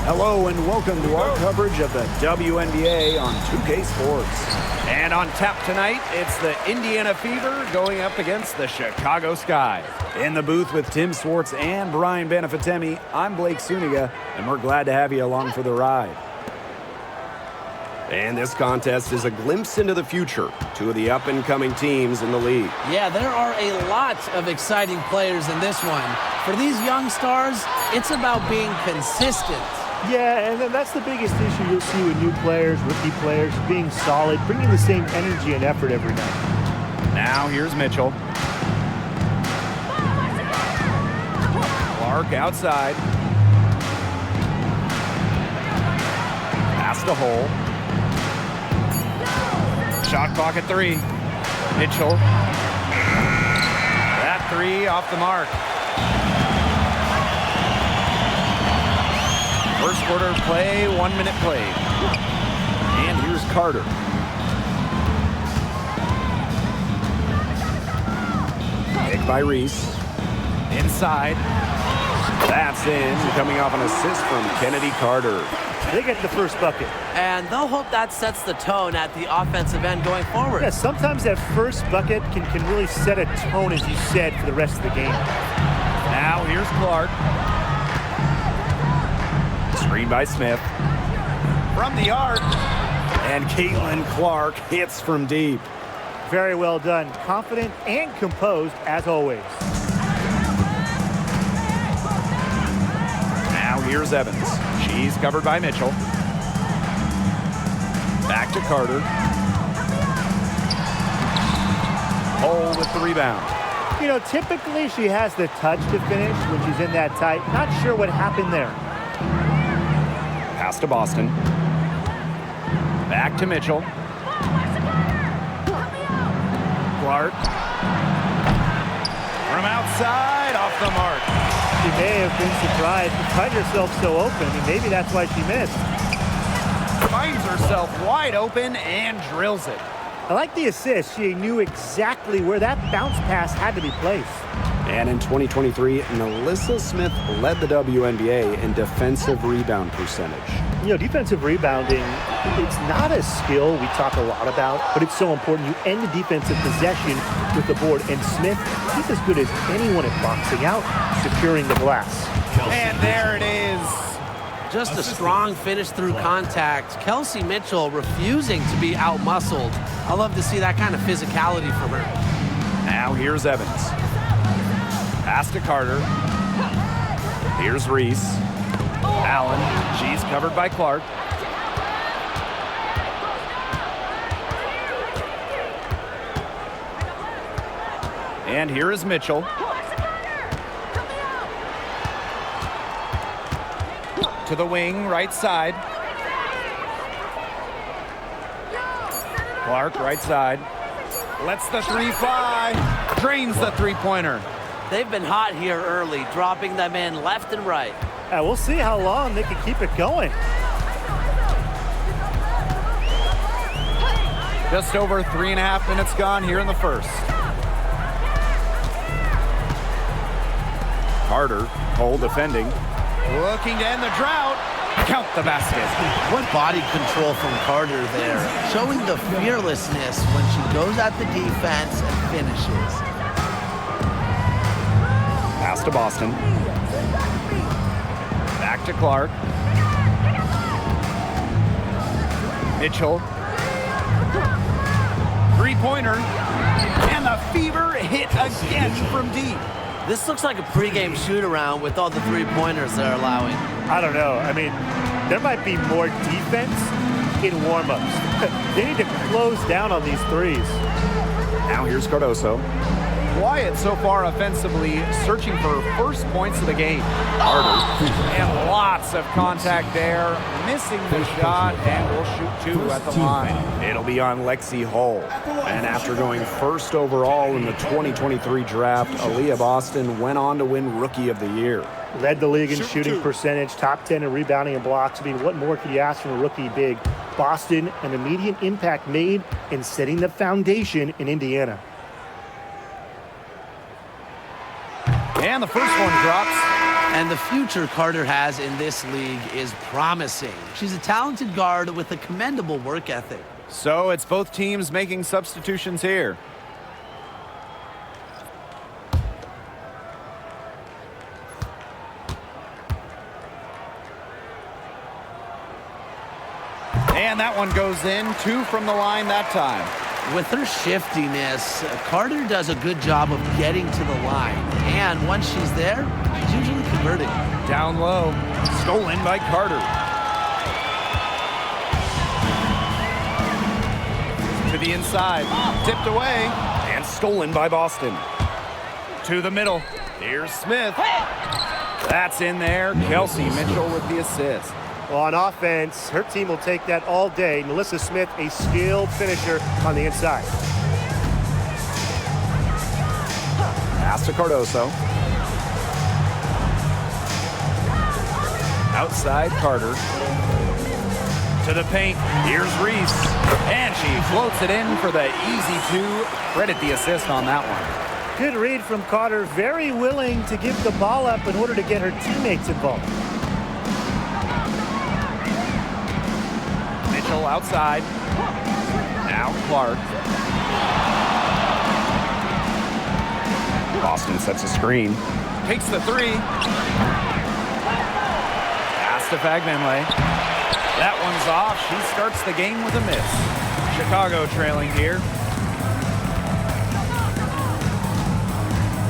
Hello and welcome to our coverage of the WNBA on 2K Sports. And on tap tonight, it's the Indiana Fever going up against the Chicago Sky. In the booth with Tim Swartz and Brian Benefatemi, I'm Blake Suniga, and we're glad to have you along for the ride. And this contest is a glimpse into the future, two of the up-and-coming teams in the league. Yeah, there are a lot of exciting players in this one. For these young stars, it's about being consistent. Yeah, and then that's the biggest issue you'll see with new players, rookie players, being solid, bringing the same energy and effort every night. Now here's Mitchell. Clark outside. Pass to Hole. Shot clock at 3. Mitchell. That 3 off the mark. First quarter play, 1 minute played. And here's Carter. Pick by Reese. Inside. That's in, coming off an assist from Kennedy Carter. They get the first bucket. And they'll hope that sets the tone at the offensive end going forward. Yeah, sometimes that first bucket can really set a tone, as you said, for the rest of the game. Now here's Clark. Screen by Smith. From the arc. And Caitlin Clark hits from deep. Very well done. Confident and composed, as always. Now here's Evans. She's covered by Mitchell. Back to Carter. Hole with the rebound. You know, typically she has the touch to finish when she's in that tight. Not sure what happened there. Pass to Boston. Back to Mitchell. Clark. From outside, off the mark. She may have been surprised to find herself so open, and maybe that's why she missed. Finds herself wide open and drills it. I like the assist. She knew exactly where that bounce pass had to be placed. And in 2023, Melissa Smith led the WNBA in defensive rebound percentage. You know, defensive rebounding, it's not a skill we talk a lot about, but it's so important. You end the defensive possession with the board. And Smith, she's as good as anyone at boxing out, securing the glass. And there it is. Just a strong finish through contact. Kelsey Mitchell refusing to be out-muscled. I love to see that kind of physicality from her. Now here's Evans. Pass to Carter. Here's Reese. Allen. She's covered by Clark. And here is Mitchell. To the wing, right side. Clark, right side. Lets the 3 fly. Drains the three-pointer. They've been hot here early, dropping them in left and right. We'll see how long they can keep it going. Just over 3.5 minutes gone here in the first. Carter, Hole defending. Looking to end the drought. Count the basket. What body control from Carter there. Showing the fearlessness when she goes at the defense and finishes. Pass to Boston. Back to Clark. Mitchell. Three-pointer. And the Fever hit again from deep. This looks like a pregame shoot-around with all the three-pointers they're allowing. I don't know. I mean, there might be more defense in warm-ups. They need to close down on these threes. Now here's Cardoso. Quiet so far offensively, searching for first points of the game. Carter. And lots of contact there. Missing the shot, and will shoot 2 at the line. It'll be on Lexi Hull. And after going first overall in the 2023 draft, Aaliyah Boston went on to win Rookie of the Year. Led the league in shooting percentage, top 10 in rebounding and blocks. I mean, what more could you ask from a rookie big? Boston, an immediate impact made in setting the foundation in Indiana. And the first one drops. And the future Carter has in this league is promising. She's a talented guard with a commendable work ethic. So it's both teams making substitutions here. And that one goes in. 2 from the line that time. With her shiftiness, Carter does a good job of getting to the line. And once she's there, she's usually converting. Down low. Stolen by Carter. To the inside. Tipped away. And stolen by Boston. To the middle. Here's Smith. That's in there. Kelsey Mitchell with the assist. Well, on offense, her team will take that all day. Melissa Smith, a skilled finisher on the inside. Pass to Cardoso. Outside Carter. To the paint. Here's Reese. And she floats it in for the easy 2. Credit the assist on that one. Good read from Carter. Very willing to give the ball up in order to get her teammates involved. Mitchell outside. Now Clark. Boston sets a screen. Takes the 3. Pass to Fagbenle. That one's off. She starts the game with a miss. Chicago trailing here.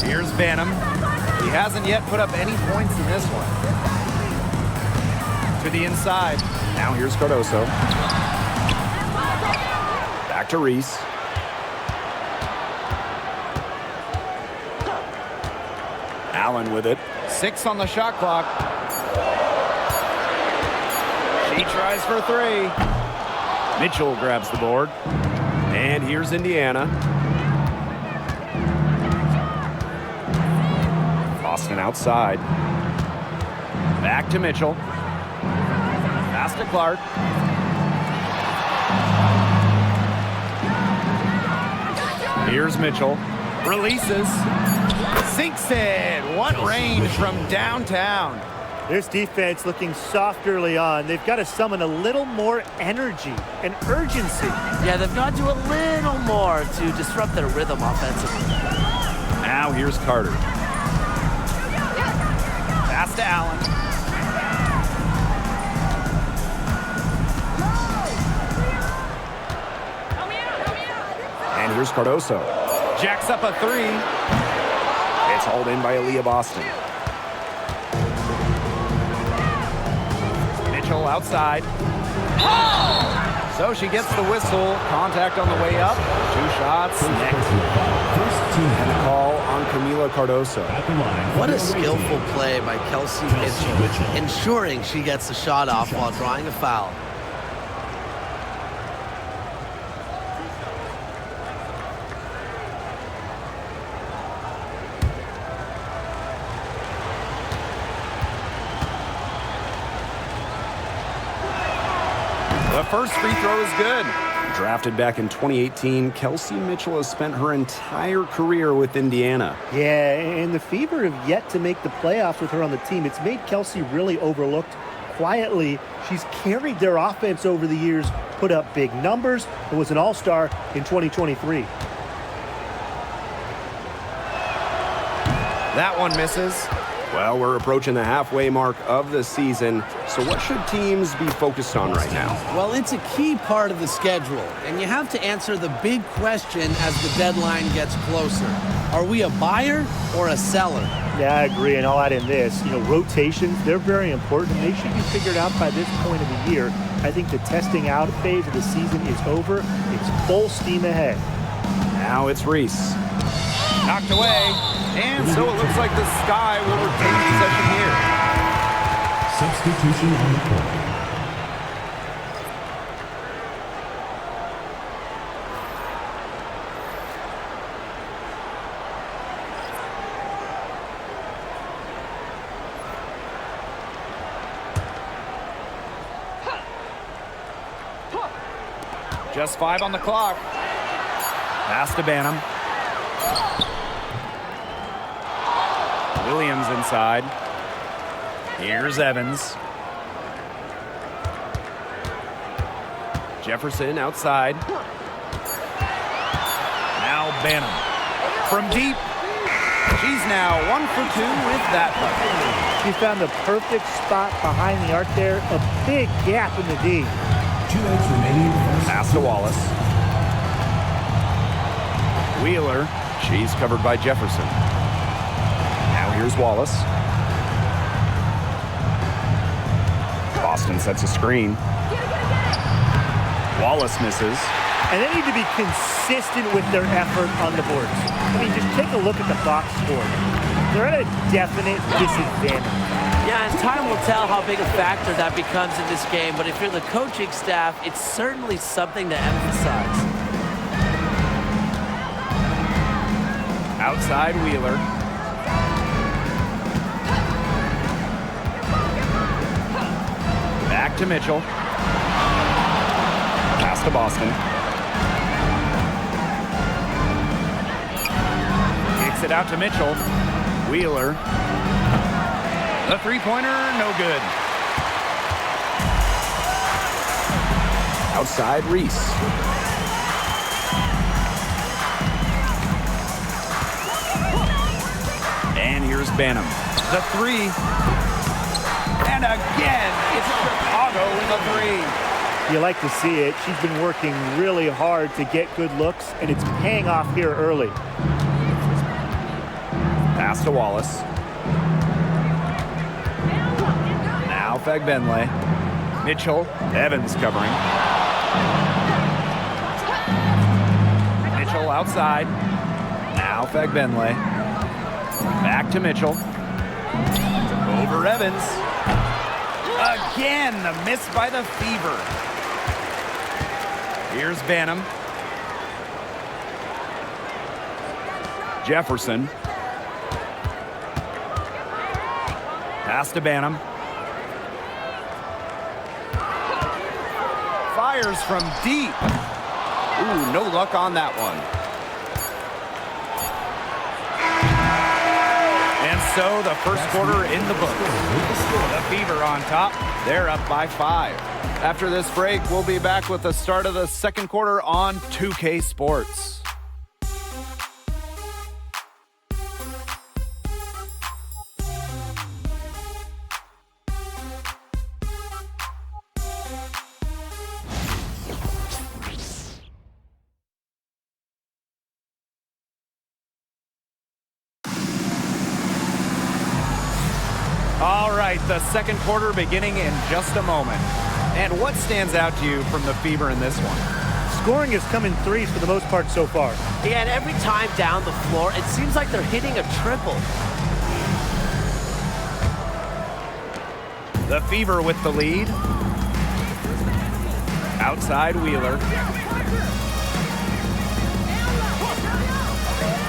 Here's Banham. He hasn't yet put up any points in this one. To the inside. Now here's Cardoso. Back to Reese. Allen with it. 6 on the shot clock. She tries for 3. Mitchell grabs the board. And here's Indiana. Boston outside. Back to Mitchell. Pass to Clark. Here's Mitchell. Releases. Sinks it. What range from downtown. This defense looking soft early on. They've got to summon a little more energy and urgency. Yeah, they've got to do a little more to disrupt their rhythm offensively. Now here's Carter. Pass to Allen. And here's Cardoso. Jacks up a 3. It's hauled in by Aaliyah Boston. Mitchell outside. So she gets the whistle. Contact on the way up. 2 shots. Next. And the call on Camila Cardoso. What a skillful play by Kelsey Mitchell, ensuring she gets the shot off while drawing a foul. The first free throw is good. Drafted back in 2018, Kelsey Mitchell has spent her entire career with Indiana. Yeah, and the Fever have yet to make the playoffs with her on the team. It's made Kelsey really overlooked. Quietly, she's carried their offense over the years, put up big numbers, and was an all-star in 2023. That one misses. Well, we're approaching the halfway mark of the season, so what should teams be focused on right now? Well, it's a key part of the schedule, and you have to answer the big question as the deadline gets closer. Are we a buyer or a seller? Yeah, I agree, and I'll add in this. Rotations, they're very important, and they should be figured out by this point of the year. I think the testing out phase of the season is over. It's full steam ahead. Now it's Reese. Knocked away. And so it looks like the Sky will retain possession here. Substitution on the court. Just 5 on the clock. Pass to Banham. Williams inside. Here's Evans. Jefferson outside. Now Banham. From deep. She's now 1 for 2 with that bucket. She found the perfect spot behind the arc there. A big gap in the D. 2 minutes remaining. Pass to Wallace. Wheeler. She's covered by Jefferson. Now here's Wallace. Boston sets a screen. Wallace misses. And they need to be consistent with their effort on the boards. I mean, just take a look at the box score. They're at a definite disadvantage. Yeah, and time will tell how big a factor that becomes in this game, but if you're the coaching staff, it's certainly something to emphasize. Outside Wheeler. Back to Mitchell. Pass to Boston. Kicks it out to Mitchell. Wheeler. The three-pointer, no good. Outside Reese. And here's Banham. The three. And again, it's Chicago in the three. You like to see it. She's been working really hard to get good looks, and it's paying off here early. Pass to Wallace. Now Fagbenle. Mitchell. Evans covering. Mitchell outside. Now Fagbenle. Back to Mitchell. Over Evans. Again, the miss by the Fever. Here's Banham. Jefferson. Pass to Banham. Fires from deep. Ooh, no luck on that one. And so the first quarter in the books. The Fever on top. They're up by 5. After this break, we'll be back with the start of the second quarter on 2K Sports. All right, the second quarter beginning in just a moment. And what stands out to you from the Fever in this one? Scoring has come in threes for the most part so far. Yeah, and every time down the floor, it seems like they're hitting a triple. The Fever with the lead. Outside Wheeler.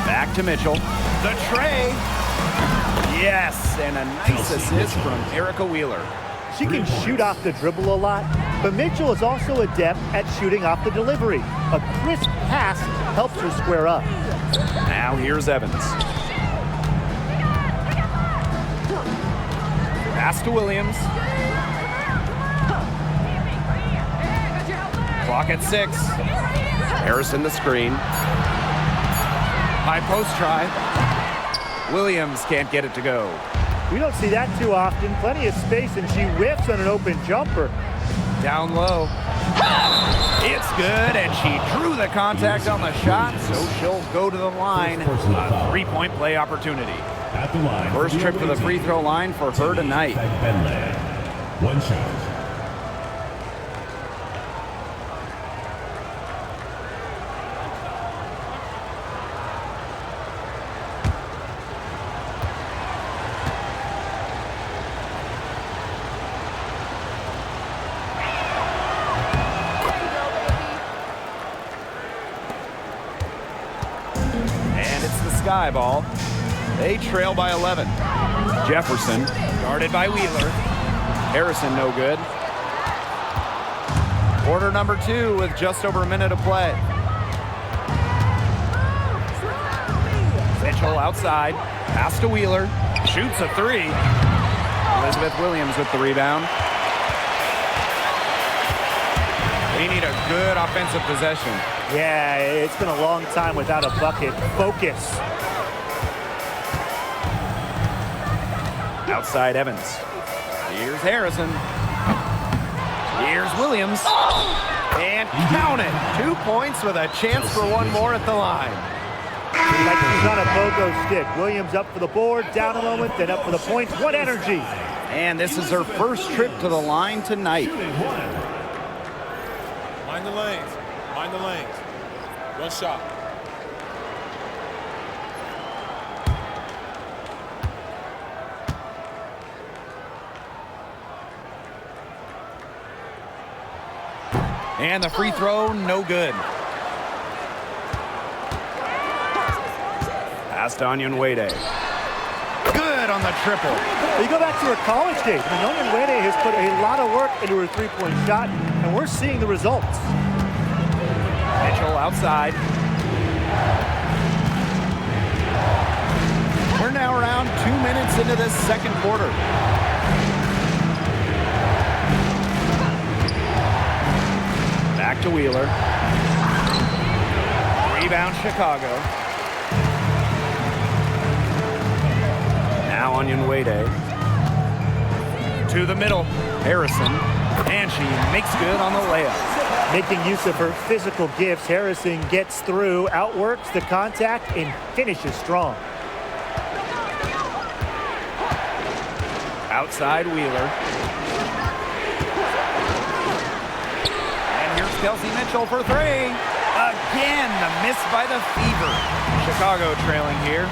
Back to Mitchell. The tray. Yes, and a nice assist from Erica Wheeler. She can shoot off the dribble a lot, but Mitchell is also adept at shooting off the delivery. A crisp pass helps her square up. Now here's Evans. Pass to Williams. Clock at 6. Harrison the screen. High post try. Williams can't get it to go. We don't see that too often. Plenty of space, and she whiffs on an open jumper. Down low. It's good, and she drew the contact on the shot, so she'll go to the line. A three-point play opportunity. At the line. First trip to the free throw line for her tonight. One shot. Sky ball. They trail by 11. Jefferson, guarded by Wheeler. Harrison, no good. Quarter number 2 with just over a minute to play. Mitchell outside. Pass to Wheeler. Shoots a 3. Elizabeth Williams with the rebound. We need a good offensive possession. Yeah, it's been a long time without a bucket. Focus. Outside Evans. Here's Harrison. Here's Williams. And count it. 2 points with a chance for one more at the line. Like she's on a pogo stick. Williams up for the board, down a moment, then up for the points. What energy. And this is her first trip to the line tonight. Mind the lanes. Mind the lanes. One shot. And the free throw, no good. Pass to Onyenwere. Good on the triple. You go back to her college days. Onyenwere has put a lot of work into her three-point shot, and we're seeing the results. Mitchell outside. We're now around 2 minutes into this second quarter. Back to Wheeler. Rebound Chicago. Now Onyenwere. To the middle. Harrison. And she makes good on the layup. Making use of her physical gifts, Harrison gets through, outworks the contact, and finishes strong. Outside Wheeler. And here's Kelsey Mitchell for three. Again, the miss by the Fever. Chicago trailing here.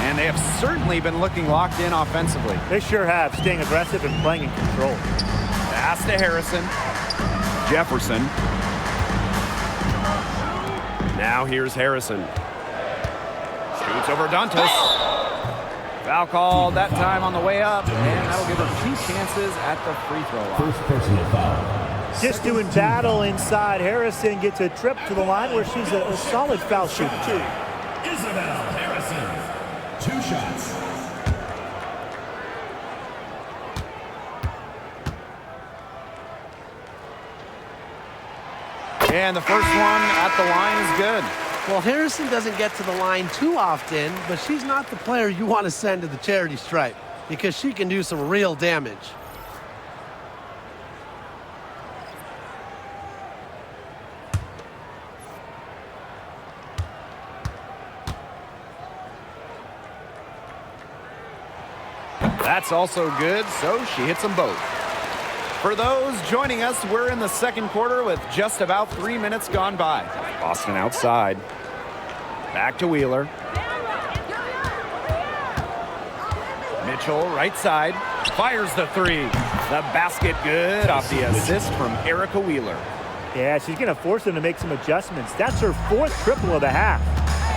And they have certainly been looking locked in offensively. They sure have, staying aggressive and playing in control. Pass to Harrison. Jefferson. Now here's Harrison. Shoots over Dantas. Foul called that time on the way up, and that'll give her 2 chances at the free throw line. First personal foul. Just doing battle inside. Harrison gets a trip to the line where she's a solid foul shooter. Isabel Harrison. 2 shots. And the first one at the line is good. Well, Harrison doesn't get to the line too often, but she's not the player you want to send to the charity stripe because she can do some real damage. That's also good, so she hits them both. For those joining us, we're in the second quarter with just about 3 minutes gone by. Boston outside. Back to Wheeler. Mitchell right side. Fires the three. The basket good off the assist from Erica Wheeler. Yeah, she's going to force them to make some adjustments. That's her 4th triple of the half.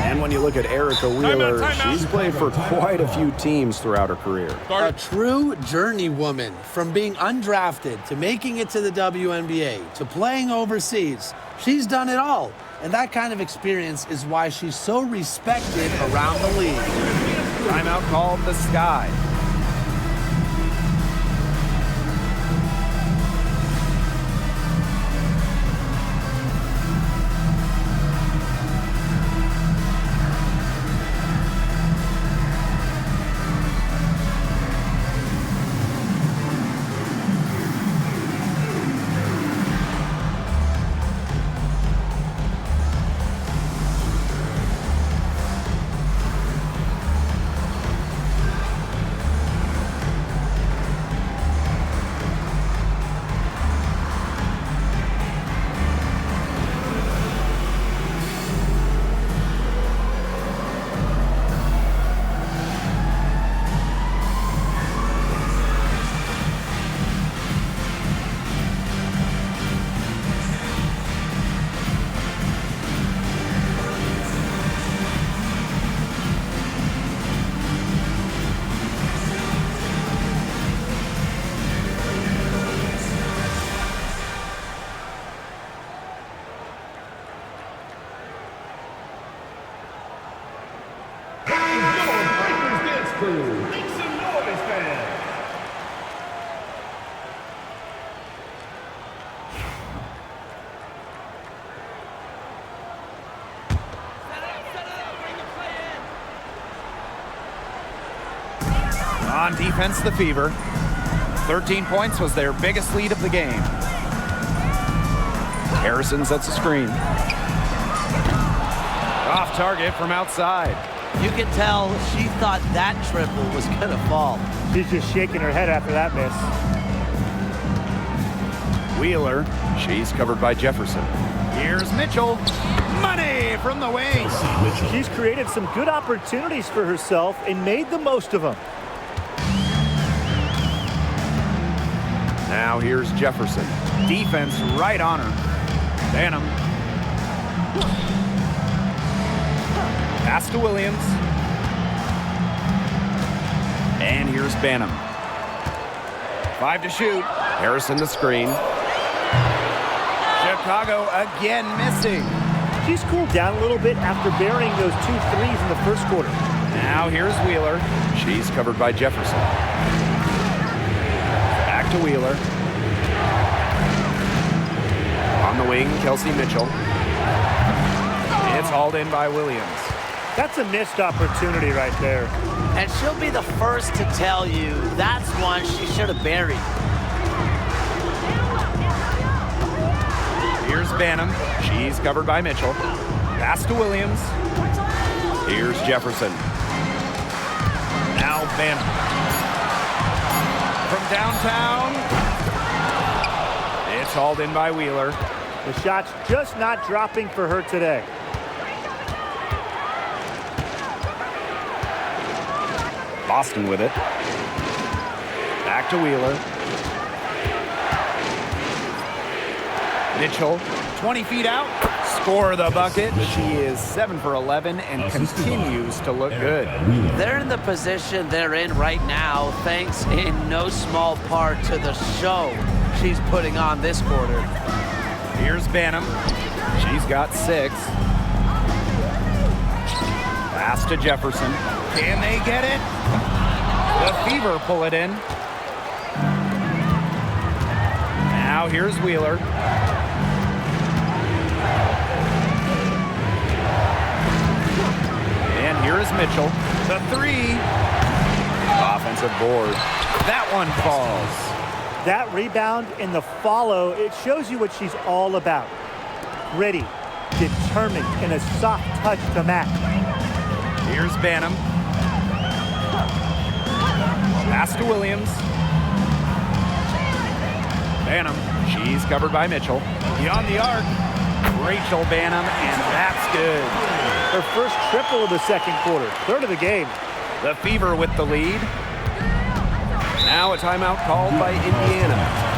And when you look at Erica Wheeler, she's played for quite a few teams throughout her career. A true journeywoman, from being undrafted to making it to the WNBA to playing overseas. She's done it all, and that kind of experience is why she's so respected around the league. Timeout called the Sky. On defense, the Fever. 13 points was their biggest lead of the game. Harrison sets a screen. Off target from outside. You can tell she thought that triple was going to fall. She's just shaking her head after that miss. Wheeler, she's covered by Jefferson. Here's Mitchell. Money from the wing. She's created some good opportunities for herself and made the most of them. Now here's Jefferson. Defense right on her. Banham. Pass to Williams. And here's Banham. 5 to shoot. Harrison the screen. Chicago again missing. She's cooled down a little bit after burying those 2 threes in the first quarter. Now here's Wheeler. She's covered by Jefferson. Back to Wheeler. On the wing, Kelsey Mitchell. It's hauled in by Williams. That's a missed opportunity right there. And she'll be the first to tell you that's one she should have buried. Here's Banham. She's covered by Mitchell. Pass to Williams. Here's Jefferson. Now Banham. From downtown. It's hauled in by Wheeler. The shot's just not dropping for her today. Boston with it. Back to Wheeler. Mitchell, 20 feet out. Score the bucket. She is 7 for 11 and continues to look good. They're in the position they're in right now, thanks in no small part to the show she's putting on this quarter. Here's Banham. She's got 6. Pass to Jefferson. Can they get it? The Fever pull it in. Now here's Wheeler. And here is Mitchell. The 3. Offensive board. That one falls. That rebound and the follow, it shows you what she's all about. Gritty, determined, and a soft touch to match. Here's Banham. Pass to Williams. Banham, she's covered by Mitchell. Beyond the arc, Rachel Banham, and that's good. Her first triple of the second quarter, 3rd of the game. The Fever with the lead. Now a timeout called by Indiana.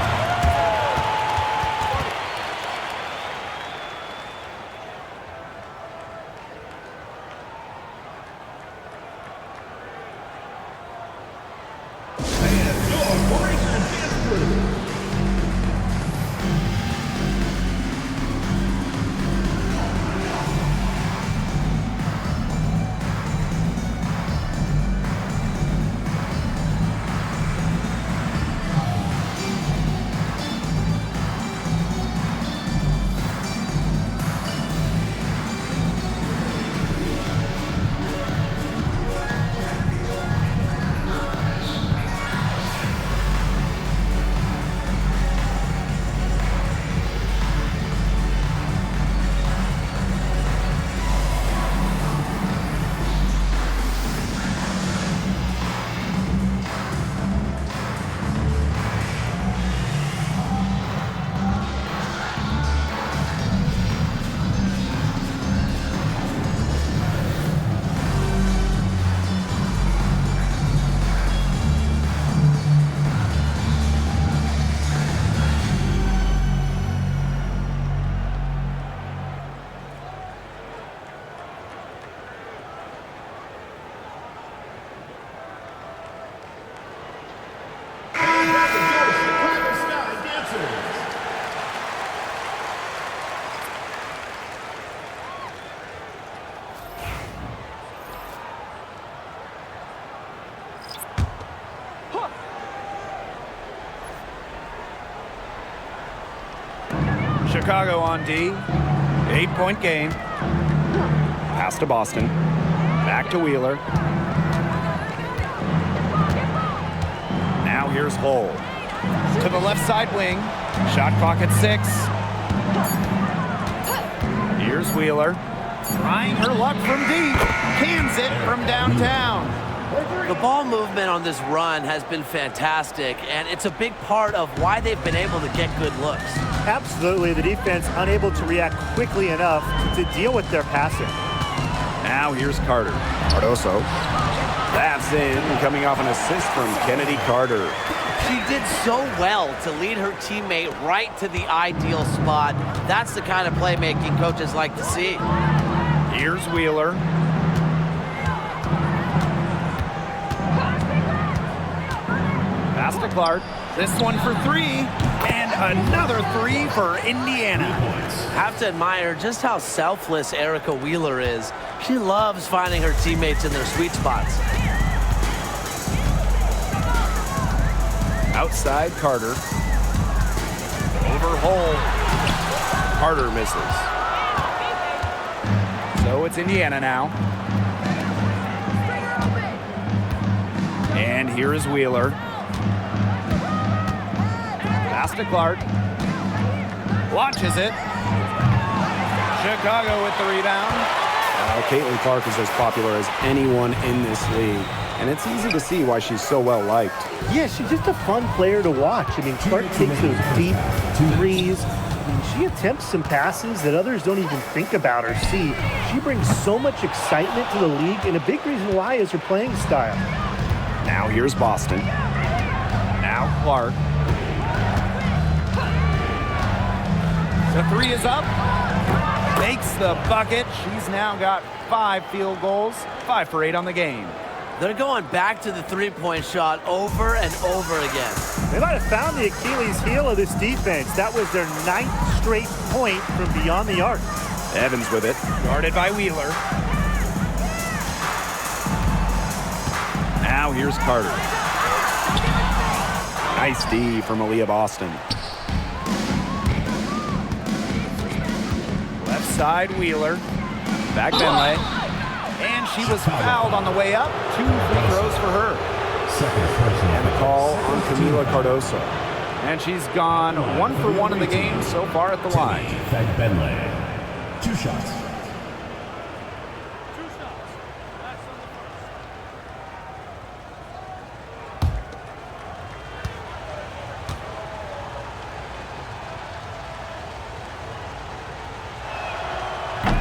Chicago on D. 8-point game. Pass to Boston. Back to Wheeler. Here's Hull. To the left side wing. Shot clock at 6. Here's Wheeler. Trying her luck from deep. Cans it from downtown. The ball movement on this run has been fantastic, and it's a big part of why they've been able to get good looks. Absolutely, the defense unable to react quickly enough to deal with their passing. Now here's Carter. Cardoso. That's in, coming off an assist from Kennedy Carter. She did so well to lead her teammate right to the ideal spot. That's the kind of playmaking coaches like to see. Here's Wheeler. Pass to Clark. This one for 3. And another 3 for Indiana. Have to admire just how selfless Erica Wheeler is. She loves finding her teammates in their sweet spots. Outside Carter. Over Hull. Carter misses. So it's Indiana now. And here is Wheeler. Pass to Clark. Launches it. Chicago with the rebound. Caitlin Clark is as popular as anyone in this league, and it's easy to see why she's so well liked. Yeah, she's just a fun player to watch. I mean, Clark takes those deep threes. I mean, she attempts some passes that others don't even think about or see. She brings so much excitement to the league, and a big reason why is her playing style. Now here's Boston. Now Clark. The 3 is up. Makes the bucket. She's now got 5 field goals, 5 for 8 on the game. They're going back to the three-point shot over and over again. They might have found the Achilles heel of this defense. That was their 9th straight point from beyond the arc. Evans with it. Guarded by Wheeler. Now here's Carter. Nice D from Aaliyah Boston. Left side Wheeler. Back Benley. And she was fouled on the way up. 2 free throws for her. And the call on Camila Cardoso. And she's gone 1 for 1 in the game so far at the line. Benley. 2 shots.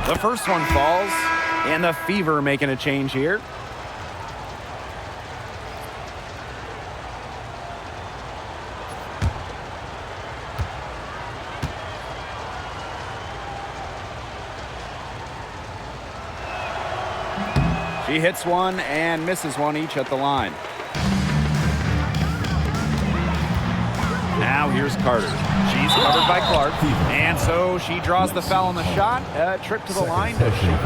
The first one falls, and the Fever making a change here. She hits one and misses one each at the line. Now here's Carter. She's covered by Clark, and so she draws the foul on the shot. Trip to the line to shoot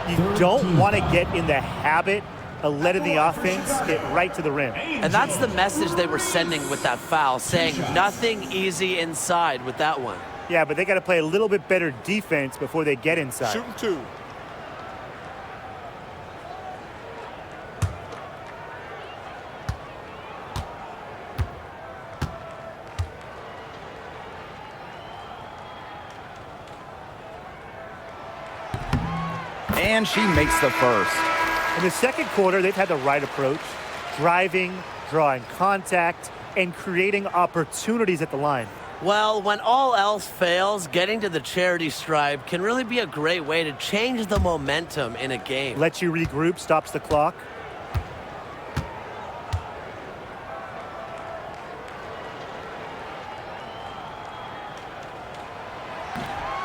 2. You don't want to get in the habit of letting the offense get right to the rim. And that's the message they were sending with that foul, saying nothing easy inside with that one. Yeah, but they got to play a little bit better defense before they get inside. Shooting 2. And she makes the first. In the second quarter, they've had the right approach, driving, drawing contact, and creating opportunities at the line. Well, when all else fails, getting to the charity stripe can really be a great way to change the momentum in a game. Lets you regroup, stops the clock.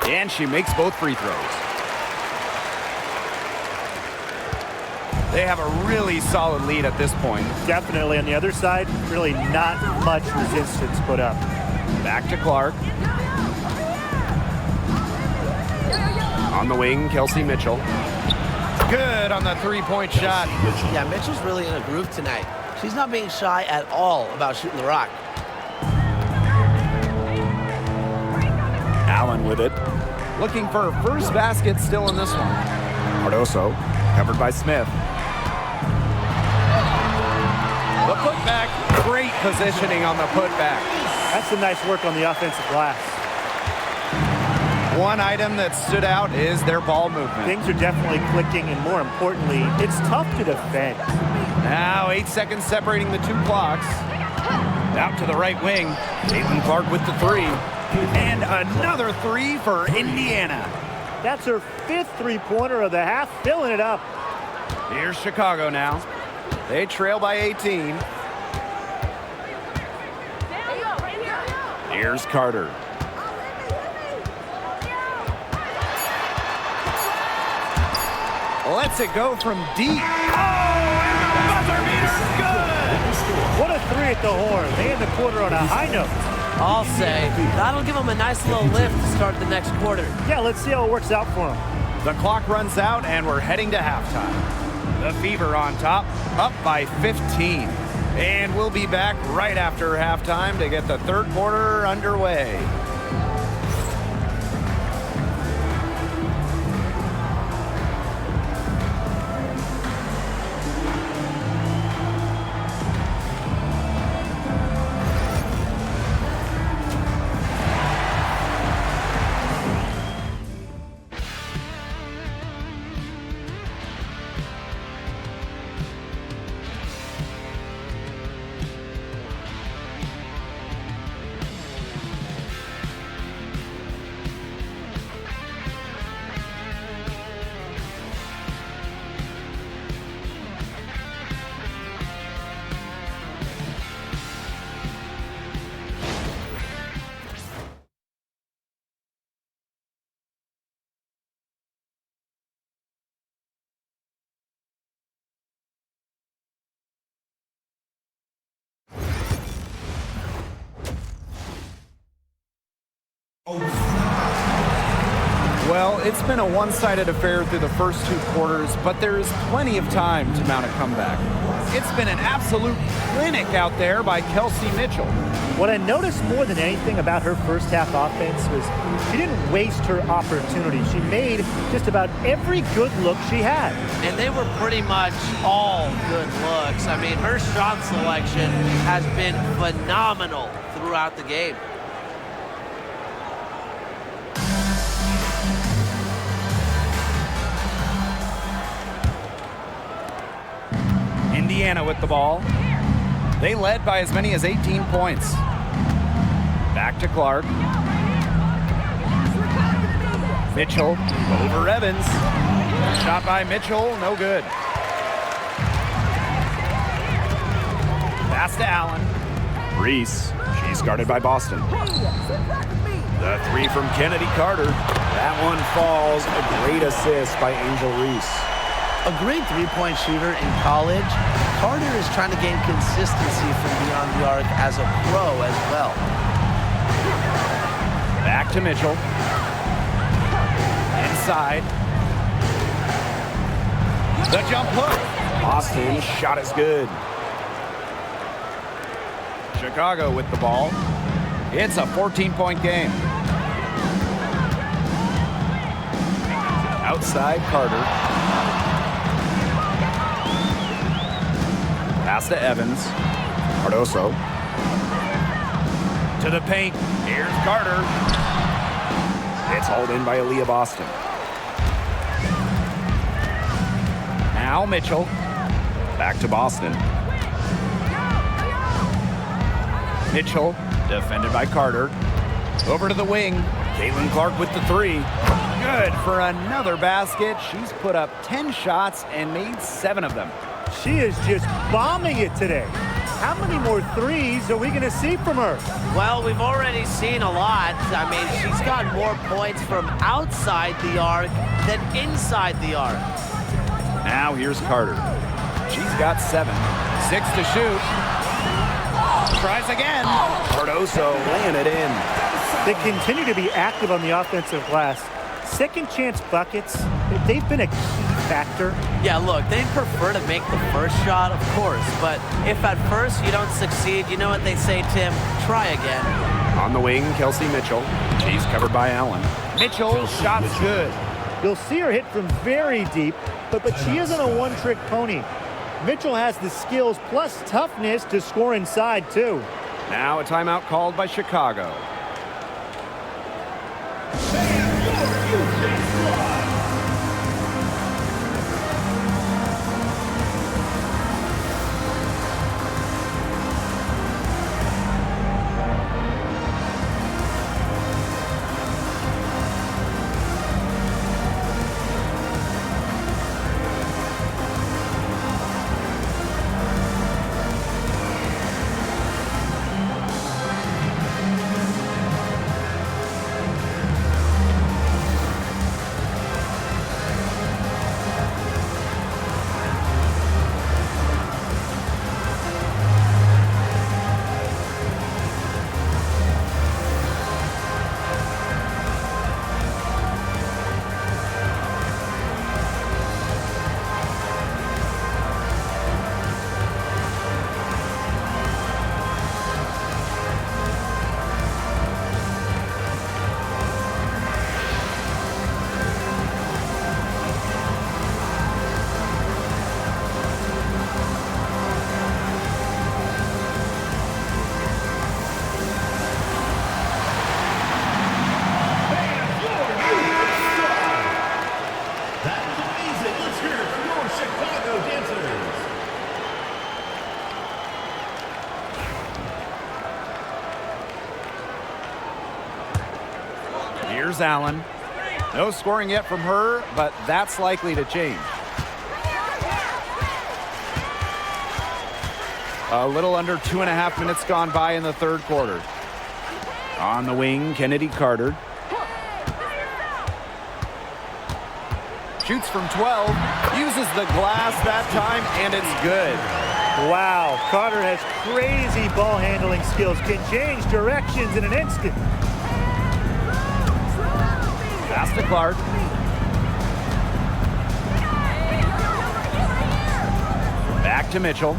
And she makes both free throws. They have a really solid lead at this point. Definitely on the other side, really not much resistance put up. Back to Clark. On the wing, Kelsey Mitchell. Good on the three-point shot. Yeah, Mitchell's really in a groove tonight. She's not being shy at all about shooting the rock. Allen with it. Looking for her first basket still in this one. Cardoso, covered by Smith. The putback, great positioning on the putback. That's some nice work on the offensive glass. One item that stood out is their ball movement. Things are definitely clicking, and more importantly, it's tough to defend. Now 8 seconds separating the two clocks. Out to the right wing. Caitlin Clark with the three. And another three for Indiana. That's her 5th three-pointer of the half, filling it up. Here's Chicago now. They trail by 18. Here's Carter. Lets it go from deep. Oh, and the buzzer beater's good! What a three at the horn. They end the quarter on a high note. I'll say that'll give them a nice little lift to start the next quarter. Yeah, let's see how it works out for them. The clock runs out, and we're heading to halftime. The Fever on top, up by 15. And we'll be back right after halftime to get the third quarter underway. Well, it's been a one-sided affair through the first two quarters, but there is plenty of time to mount a comeback. It's been an absolute clinic out there by Kelsey Mitchell. What I noticed more than anything about her first half offense was she didn't waste her opportunity. She made just about every good look she had. And they were pretty much all good looks. I mean, her shot selection has been phenomenal throughout the game. Indiana with the ball. They led by as many as 18 points. Back to Clark. Mitchell over Evans. Shot by Mitchell, no good. Pass to Allen. Reese, she's guarded by Boston. The three from Kennedy Carter. That one falls. A great assist by Angel Reese. A great three-point shooter in college, Carter is trying to gain consistency from beyond the arc as a pro as well. Back to Mitchell. Inside. The jump hook. Boston's shot is good. Chicago with the ball. It's a 14-point game. Outside Carter. Pass to Evans. Cardoso. To the paint. Here's Carter. It's hauled in by Aaliyah Boston. Now Mitchell. Back to Boston. Mitchell, defended by Carter. Over to the wing. Caitlin Clark with the three. Good for another basket. She's put up 10 shots and made 7 of them. She is just bombing it today. How many more threes are we going to see from her? Well, we've already seen a lot. I mean, she's got more points from outside the arc than inside the arc. Now here's Carter. She's got 7. 6 to shoot. Tries again. Cardoso laying it in. They continue to be active on the offensive glass. Second chance buckets, they've been a key factor. Yeah, look, they prefer to make the first shot, of course, but if at first you don't succeed, you know what they say, Tim? Try again. On the wing, Kelsey Mitchell. She's covered by Allen. Mitchell, shot's good. You'll see her hit from very deep, but she isn't a one-trick pony. Mitchell has the skills plus toughness to score inside, too. Now a timeout called by Chicago. Here's Allen. No scoring yet from her, but that's likely to change. A little under 2.5 minutes gone by in the third quarter. On the wing, Kennedy Carter. Shoots from 12, uses the glass that time, and it's good. Wow, Carter has crazy ball handling skills, can change directions in an instant. Pass to Clark. Back to Mitchell.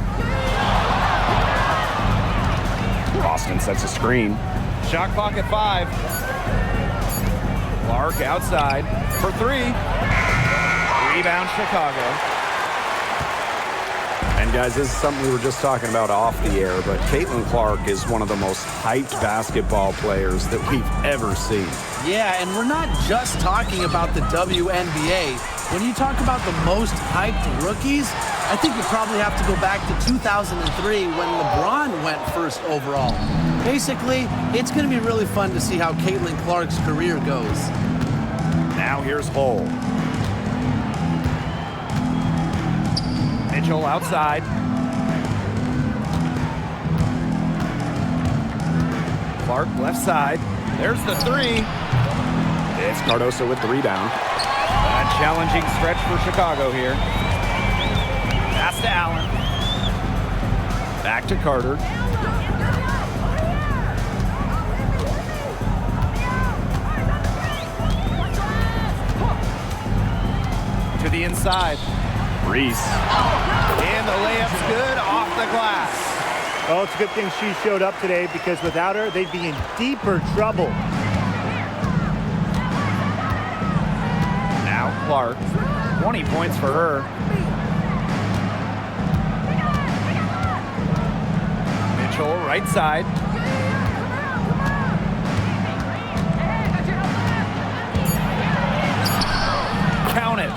Boston sets a screen. Shot clock at 5. Clark outside for 3. Rebound Chicago. And guys, this is something we were just talking about off the air, but Caitlin Clark is one of the most hyped basketball players that we've ever seen. Yeah, and we're not just talking about the WNBA. When you talk about the most hyped rookies, I think you probably have to go back to 2003 when LeBron went first overall. Basically, it's going to be really fun to see how Caitlin Clark's career goes. Now here's Hull. Mitchell outside. Clark left side. There's the 3. It's Cardoso with the rebound. A challenging stretch for Chicago here. Pass to Allen. Back to Carter. To the inside. Reese. And the layup's good off the glass. Oh, it's a good thing she showed up today because without her, they'd be in deeper trouble. Now Clark, 20 points for her. Mitchell, right side. Count it.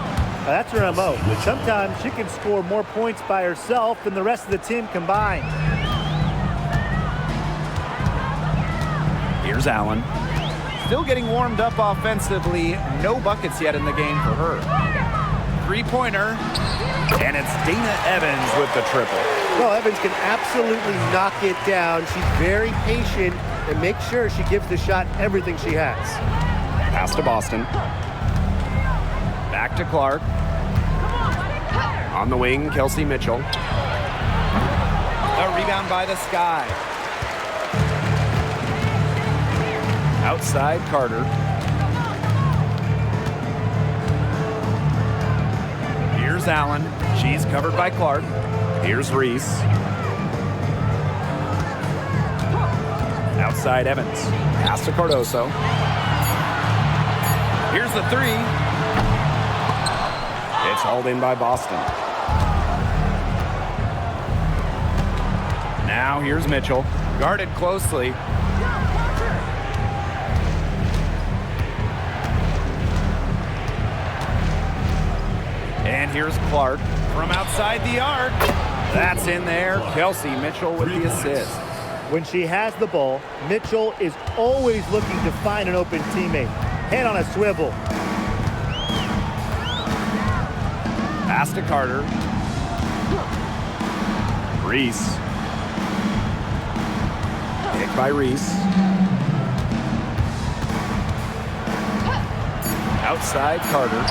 That's her MO. Sometimes she can score more points by herself than the rest of the team combined. Here's Allen. Still getting warmed up offensively. No buckets yet in the game for her. Three-pointer. And it's Dana Evans with the triple. Well, Evans can absolutely knock it down. She's very patient and makes sure she gives the shot everything she has. Pass to Boston. Back to Clark. On the wing, Kelsey Mitchell. A rebound by the Sky. Outside Carter. Here's Allen. She's covered by Clark. Here's Reese. Outside Evans. Pass to Cardoso. Here's the 3. It's hauled in by Boston. Now here's Mitchell, guarded closely. And here's Clark from outside the arc. That's in there. Kelsey Mitchell with the assist. When she has the ball, Mitchell is always looking to find an open teammate. Head on a swivel. Pass to Carter. Reese. Picked by Reese. Outside Carter.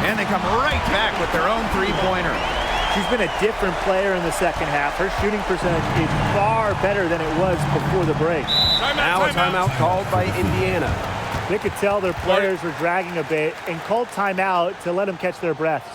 And they come right back with their own three-pointer. She's been a different player in the second half. Her shooting percentage is far better than it was before the break. Now a timeout called by Indiana. They could tell their players were dragging a bit and called timeout to let them catch their breaths.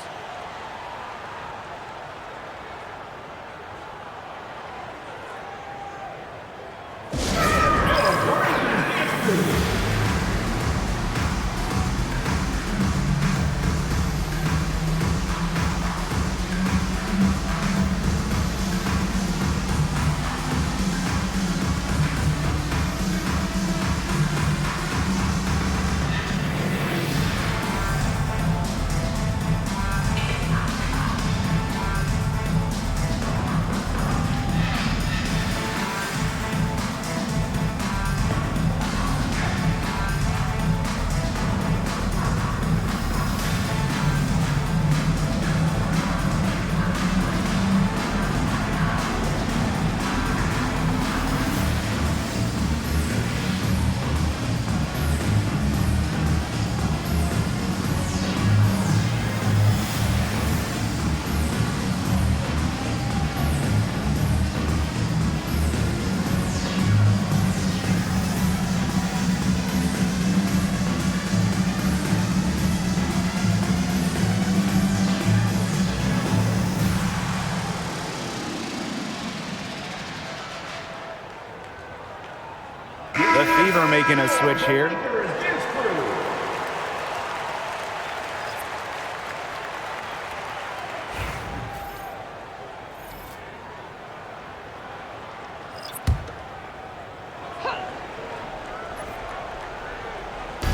The Fever making a switch here.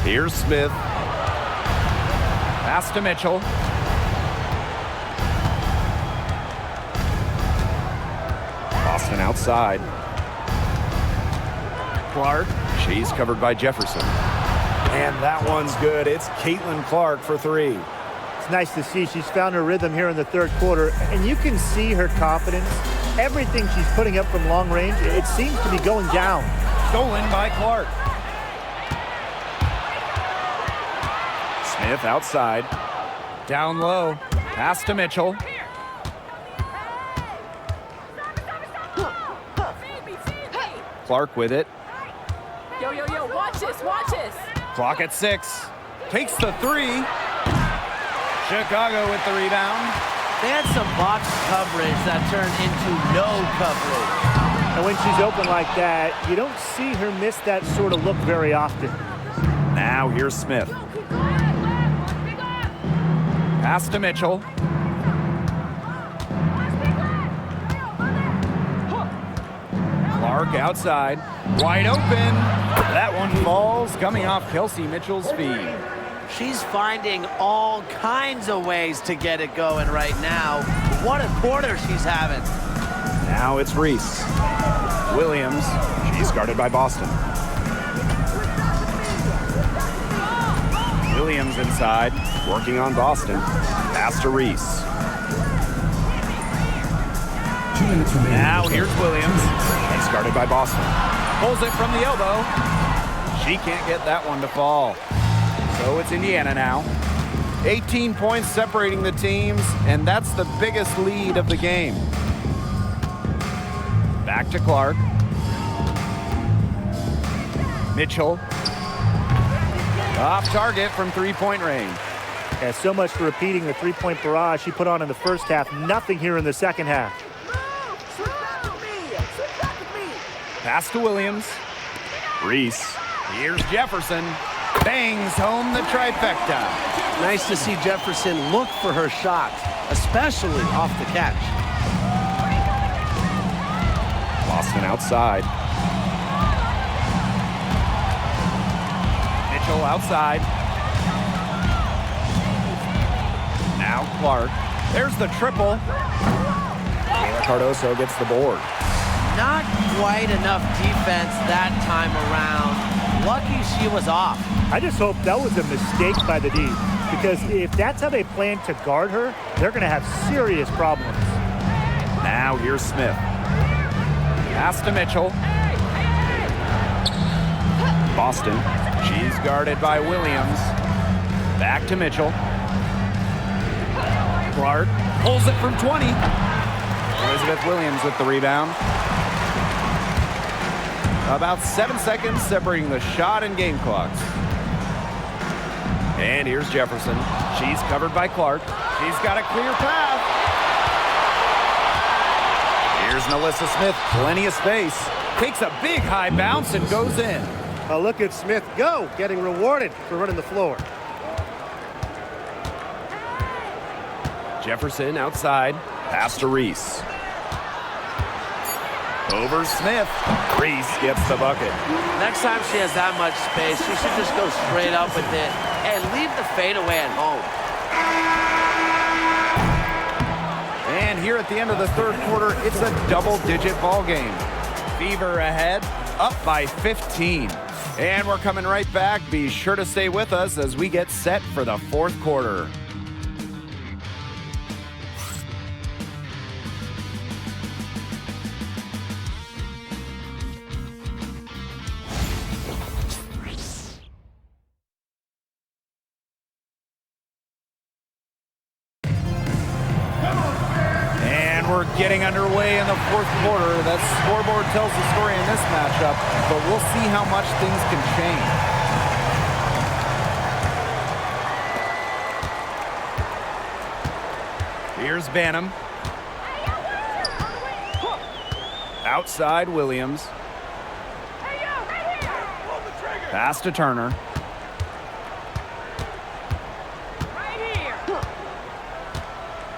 Here's Smith. Pass to Mitchell. Boston outside. Clark. She's covered by Jefferson. And that one's good. It's Caitlin Clark for three. It's nice to see she's found her rhythm here in the third quarter, and you can see her confidence. Everything she's putting up from long range, it seems to be going down. Stolen by Clark. Smith outside. Down low. Pass to Mitchell. Clark with it. Yo, watch this. Clock at 6. Takes the three. Chicago with the rebound. They had some box coverage that turned into no coverage. And when she's open like that, you don't see her miss that sort of look very often. Now here's Smith. Pass to Mitchell. Clark outside. Wide open. That one falls, coming off Kelsey Mitchell's feet. She's finding all kinds of ways to get it going right now. What a quarter she's having. Now it's Reese. Williams. She's guarded by Boston. Williams inside, working on Boston. Pass to Reese. 2 minutes remaining. Now here's Williams. He's guarded by Boston. Pulls it from the elbow. She can't get that one to fall. So it's Indiana now. 18 points separating the teams, and that's the biggest lead of the game. Back to Clark. Mitchell. Off target from three-point range. Yeah, so much for repeating the three-point barrage she put on in the first half. Nothing here in the second half. Pass to Williams. Reese. Here's Jefferson. Bangs home the trifecta. Nice to see Jefferson look for her shot, especially off the catch. Jefferson outside. Mitchell outside. Now Clark. There's the triple. Kayla Cardoso gets the board. Not quite enough defense that time around. Lucky she was off. I just hope that was a mistake by the D, because if that's how they plan to guard her, they're going to have serious problems. Now here's Smith. Pass to Mitchell. Boston. She's guarded by Williams. Back to Mitchell. Clark pulls it from 20. Elizabeth Williams with the rebound. About 7 seconds separating the shot and game clocks. And here's Jefferson. She's covered by Clark. She's got a clear path. Here's Melissa Smith, plenty of space. Takes a big high bounce and goes in. Oh, look at Smith go, getting rewarded for running the floor. Jefferson outside. Pass to Reese. Over Smith. Reese gets the bucket. Next time she has that much space, she should just go straight up with it and leave the fadeaway at home. And here at the end of the third quarter, it's a double-digit ball game. Fever ahead, up by 15. And we're coming right back. Be sure to stay with us as we get set for the fourth quarter. We're getting underway in the fourth quarter. That scoreboard tells the story in this matchup, but we'll see how much things can change. Here's Banham. Outside Williams. Pass to Turner.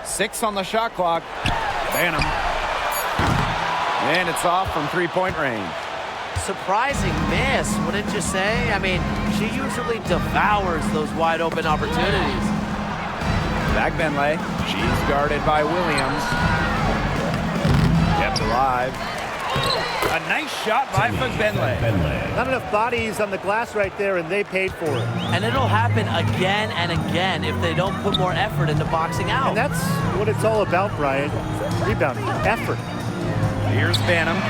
Six on the shot clock. Banham. And it's off from three-point range. Surprising miss, wouldn't you say? I mean, she usually devours those wide open opportunities. Back Benley. She's guarded by Williams. Kept alive. A nice shot by Benley. Not enough bodies on the glass right there, and they paid for it. And it'll happen again and again if they don't put more effort into boxing out. And that's what it's all about, Brian. Rebounding, effort. Here's Banham.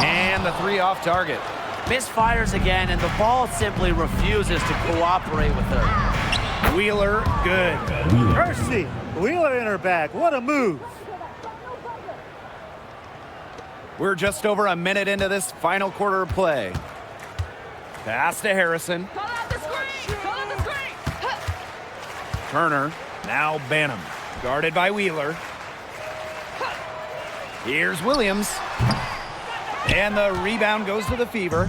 And the three off target. Misfires again, and the ball simply refuses to cooperate with her. Wheeler, good. Mercy, Wheeler in her bag. What a move. We're just over a minute into this final quarter of play. Pass to Harrison. Turner, now Banham. Guarded by Wheeler. Here's Williams. And the rebound goes to the Fever.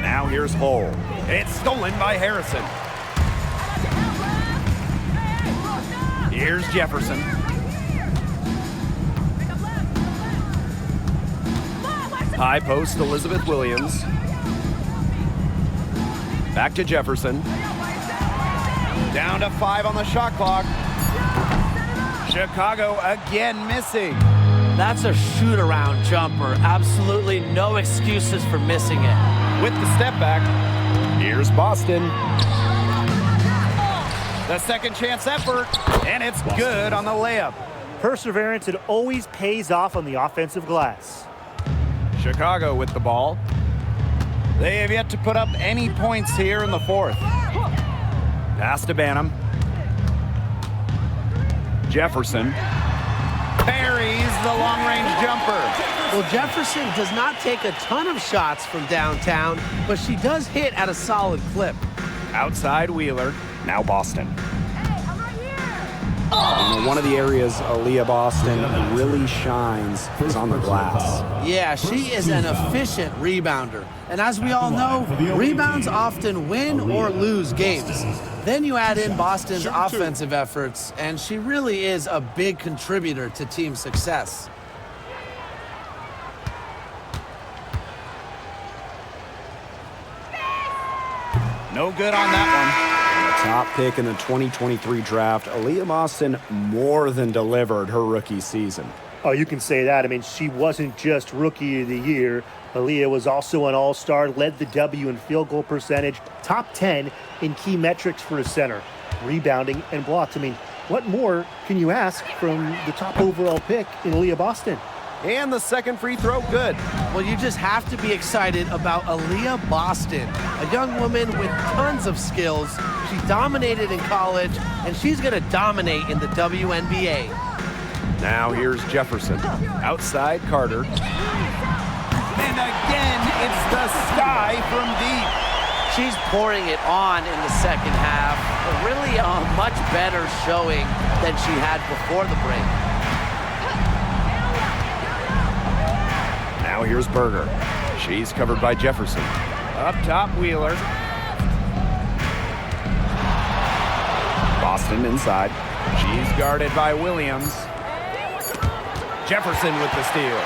Now here's Hull. It's stolen by Harrison. Here's Jefferson. High post, Elizabeth Williams. Back to Jefferson. Down to 5 on the shot clock. Chicago again missing. That's a shoot-around jumper. Absolutely no excuses for missing it. With the step back, Here's Boston. the second chance effort, and it's good on the layup. Perseverance, it always pays off on the offensive glass. Chicago with the ball. They have yet to put up any points here in the fourth. Pass to Banham. Jefferson parries the long-range jumper. Well, Jefferson does not take a ton of shots from downtown, but she does hit at a solid clip. Outside Wheeler. Now Boston. One of the areas Aaliyah Boston really shines is on the glass. Yeah, she is an efficient rebounder. And as we all know, rebounds often win or lose games. Then you add in Boston's offensive efforts, and she really is a big contributor to team success. No good on that one. Top pick in the 2023 draft, Aaliyah Boston more than delivered her rookie season. Oh, you can say that. I mean, she wasn't just Rookie of the Year. Aaliyah was also an all-star, led the W in field goal percentage, top 10 in key metrics for a center, rebounding and blocks. I mean, what more can you ask from the top overall pick in Aaliyah Boston? And the second free throw, good. Well, you just have to be excited about Aaliyah Boston, a young woman with tons of skills. She dominated in college, and she's going to dominate in the WNBA. Now here's Jefferson. Outside Carter. And again, it's the sky from deep. She's pouring it on in the second half. Really a much better showing than she had before the break. Now here's Berger. She's covered by Jefferson. Up top, Wheeler. Boston inside. She's guarded by Williams. Jefferson with the steal.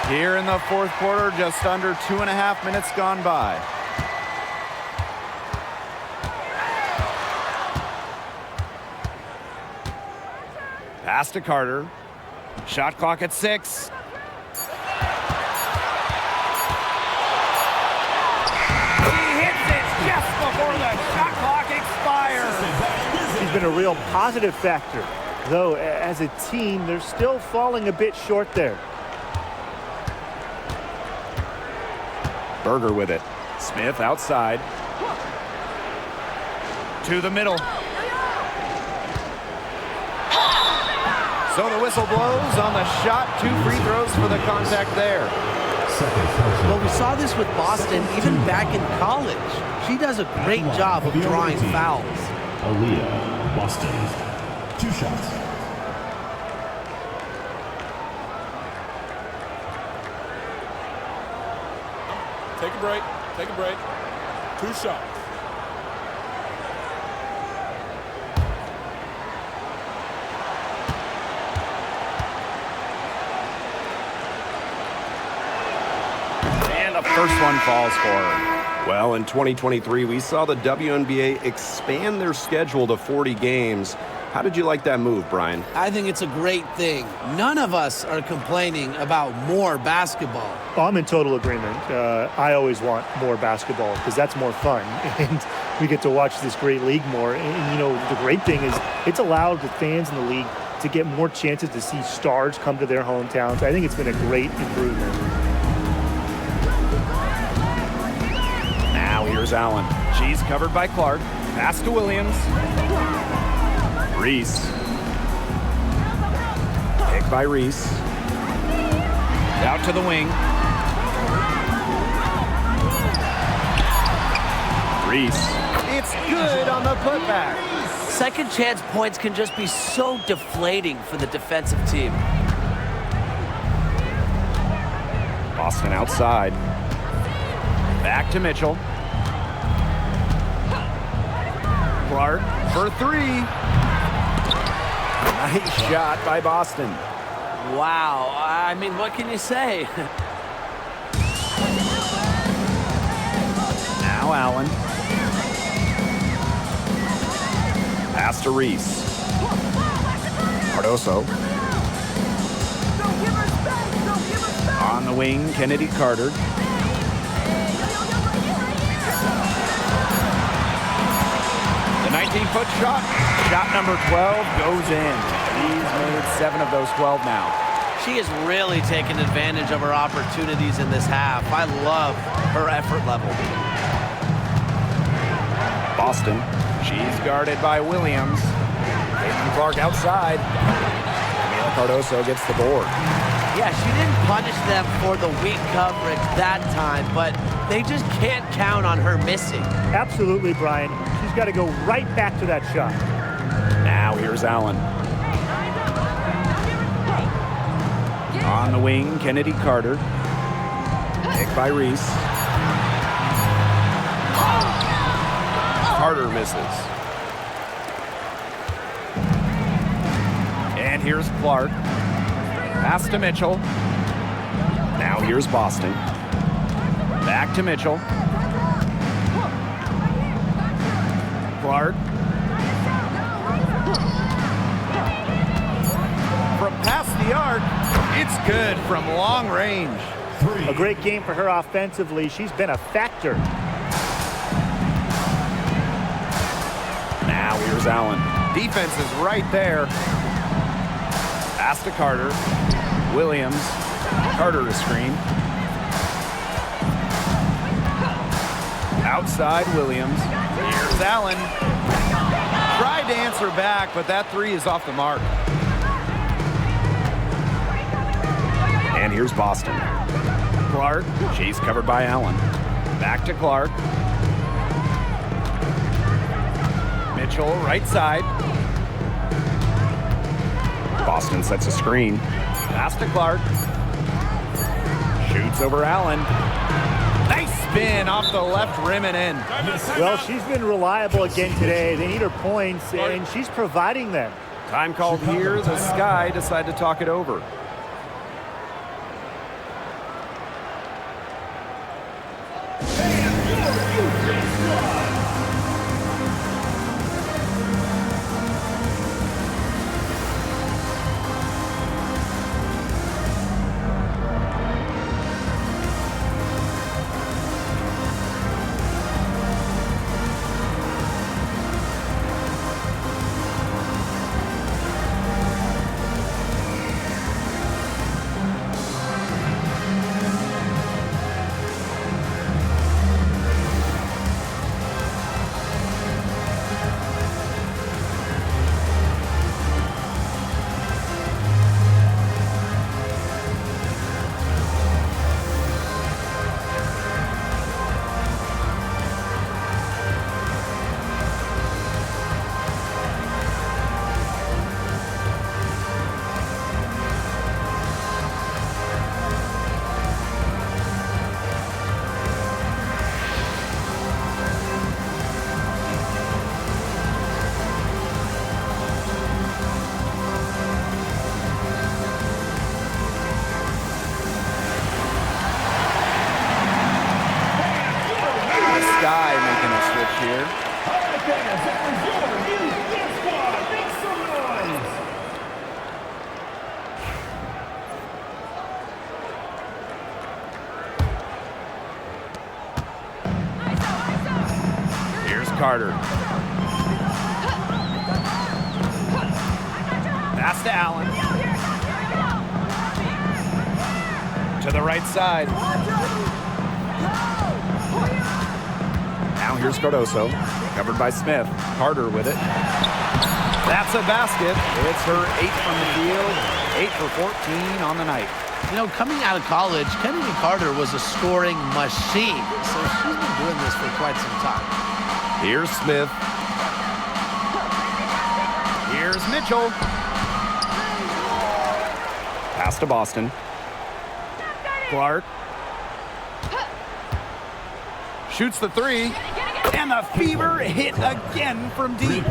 Here in the fourth quarter, just under 2.5 minutes gone by. Pass to Carter. Shot clock at 6. He hits it just before the shot clock expires. She's been a real positive factor, though as a team, they're still falling a bit short there. Berger with it. Smith outside. To the middle. So the whistle blows on the shot. 2 free throws for the contact there. Well, we saw this with Boston even back in college. She does a great job of drawing fouls. Aaliyah Boston. 2 shots. Take a break. Take a break. 2 shots. And the first one falls for her. Well, in 2023, we saw the WNBA expand their schedule to 40 games. How did you like that move, Brian? I think it's a great thing. None of us are complaining about more basketball. Oh, I'm in total agreement. I always want more basketball because that's more fun. And we get to watch this great league more. And, you know, the great thing is it's allowed the fans in the league to get more chances to see stars come to their hometowns. I think it's been a great improvement. Now here's Allen. She's covered by Clark. Pass to Williams. Reese. Pick by Reese. Out to the wing. Reese. It's good on the putback. Second chance points can just be so deflating for the defensive team. Boston outside. Back to Mitchell. Clark for 3. Nice shot by Boston. Wow, I mean, what can you say? Now Allen. Pass to Reese. Cardoso. On the wing, Kennedy Carter. The 19-foot shot. Shot number 12 goes in. He's made 7 of those 12 now. She is really taking advantage of her opportunities in this half. I love her effort level. Boston. She's guarded by Williams. Caitlin Clark outside. Camila Cardoso gets the board. Yeah, she didn't punish them for the weak coverage that time, but they just can't count on her missing. Absolutely, Brian. She's she's got to go right back to that shot. Now here's Allen. On the wing, Kennedy Carter. Picked by Reese. Carter misses. And here's Clark. Pass to Mitchell. Now here's Boston. Back to Mitchell. Clark. From past the arc, it's good from long range. A great game for her offensively. She's been a factor. Now here's Allen. Defense is right there. Pass to Carter. Williams. Carter to screen. Outside Williams. Here's Allen. Tried to answer back, but that three is off the mark. And here's Boston. Clark. She's covered by Allen. Back to Clark. Mitchell, right side. Boston sets a screen. Pass to Clark. Shoots over Allen. Nice spin off the left rim and in. Well, she's been reliable again today. They need her points, and she's providing them. Time called here. The Sky decide to talk it over. Sky making a switch here. Here's Carter. Pass to Allen. To the right side. Now here's Cardoso. Covered by Smith. Carter with it. That's a basket. It's her 8 from the field. 8 for 14 on the night. You know, coming out of college, Kennedy Carter was a scoring machine. So she's been doing this for quite some time. Here's Smith. Here's Mitchell. Pass to Boston. Clark. Shoots the three. And the fever hit again from deep.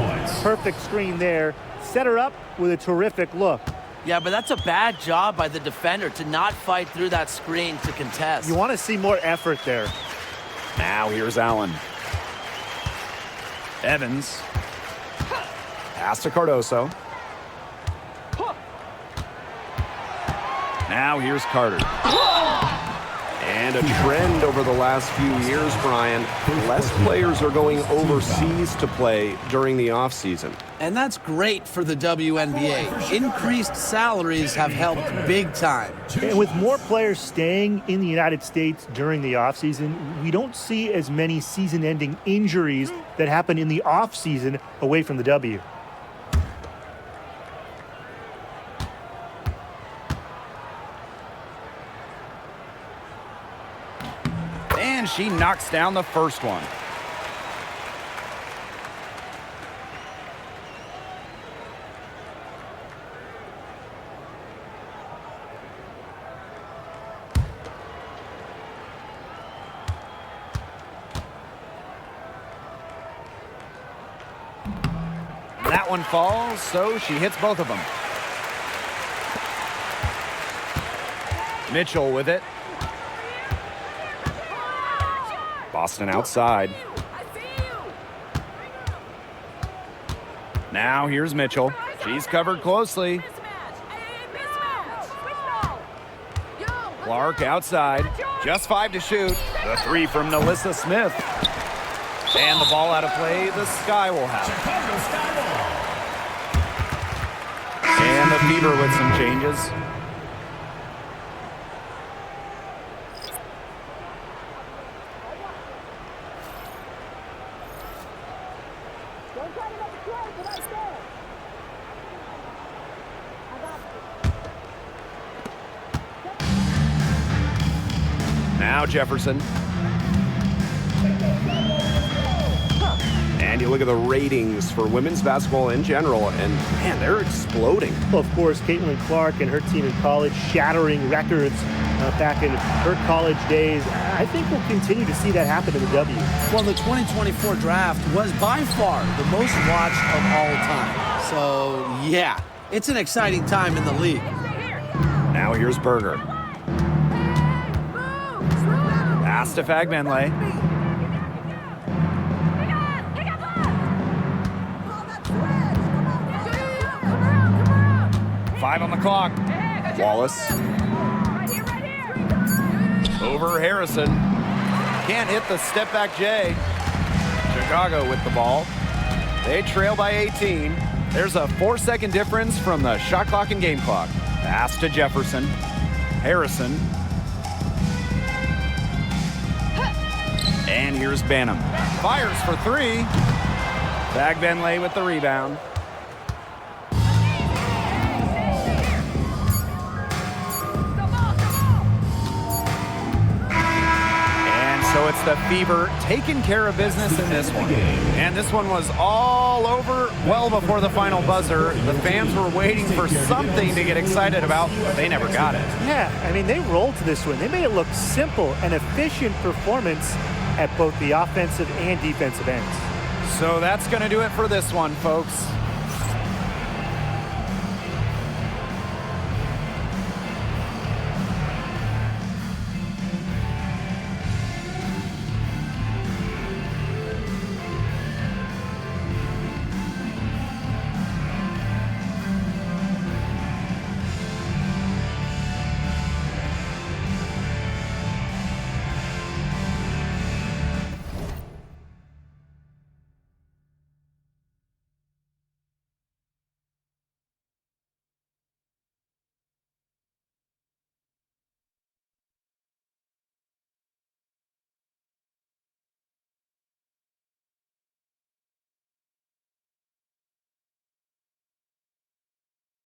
Perfect screen there. Set her up with a terrific look. Yeah, but that's a bad job by the defender to not fight through that screen to contest. You want to see more effort there. Now here's Allen. Evans. Pass to Cardoso. Now here's Carter. And a trend over the last few years, Brian. Less players are going overseas to play during the offseason. And that's great for the WNBA. Increased salaries have helped big time. And with more players staying in the United States during the offseason, we don't see as many season-ending injuries that happen in the offseason away from the W. And she knocks down the first one. That one falls, so she hits both of them. Mitchell with it. Boston outside. Now here's Mitchell. She's covered closely. Clark outside. Just 5 to shoot. The 3 from Naismith. And the ball out of play. The Sky will have it. And the Fever with some changes. Now Jefferson. And you look at the ratings for women's basketball in general, and man, they're exploding. Well, of course, Caitlin Clark and her team in college shattering records back in her college days. I think we'll continue to see that happen in the W. Well, the 2024 draft was by far the most watched of all time. So, yeah, it's an exciting time in the league. Now here's Berger. Pass to Fagbenley. Five on the clock. Wallace. Over Harrison. Can't hit the step back J. Chicago with the ball. They trail by 18. There's a 4-second difference from the shot clock and game clock. Pass to Jefferson. Harrison. And here's Banham. Fires for 3. Fagbenley with the rebound. So it's the Fever taking care of business in this one. And this one was all over well before the final buzzer. The fans were waiting for something to get excited about, but they never got it. Yeah, I mean, they rolled to this one. They made it look simple and efficient performance at both the offensive and defensive ends. So that's going to do it for this one, folks.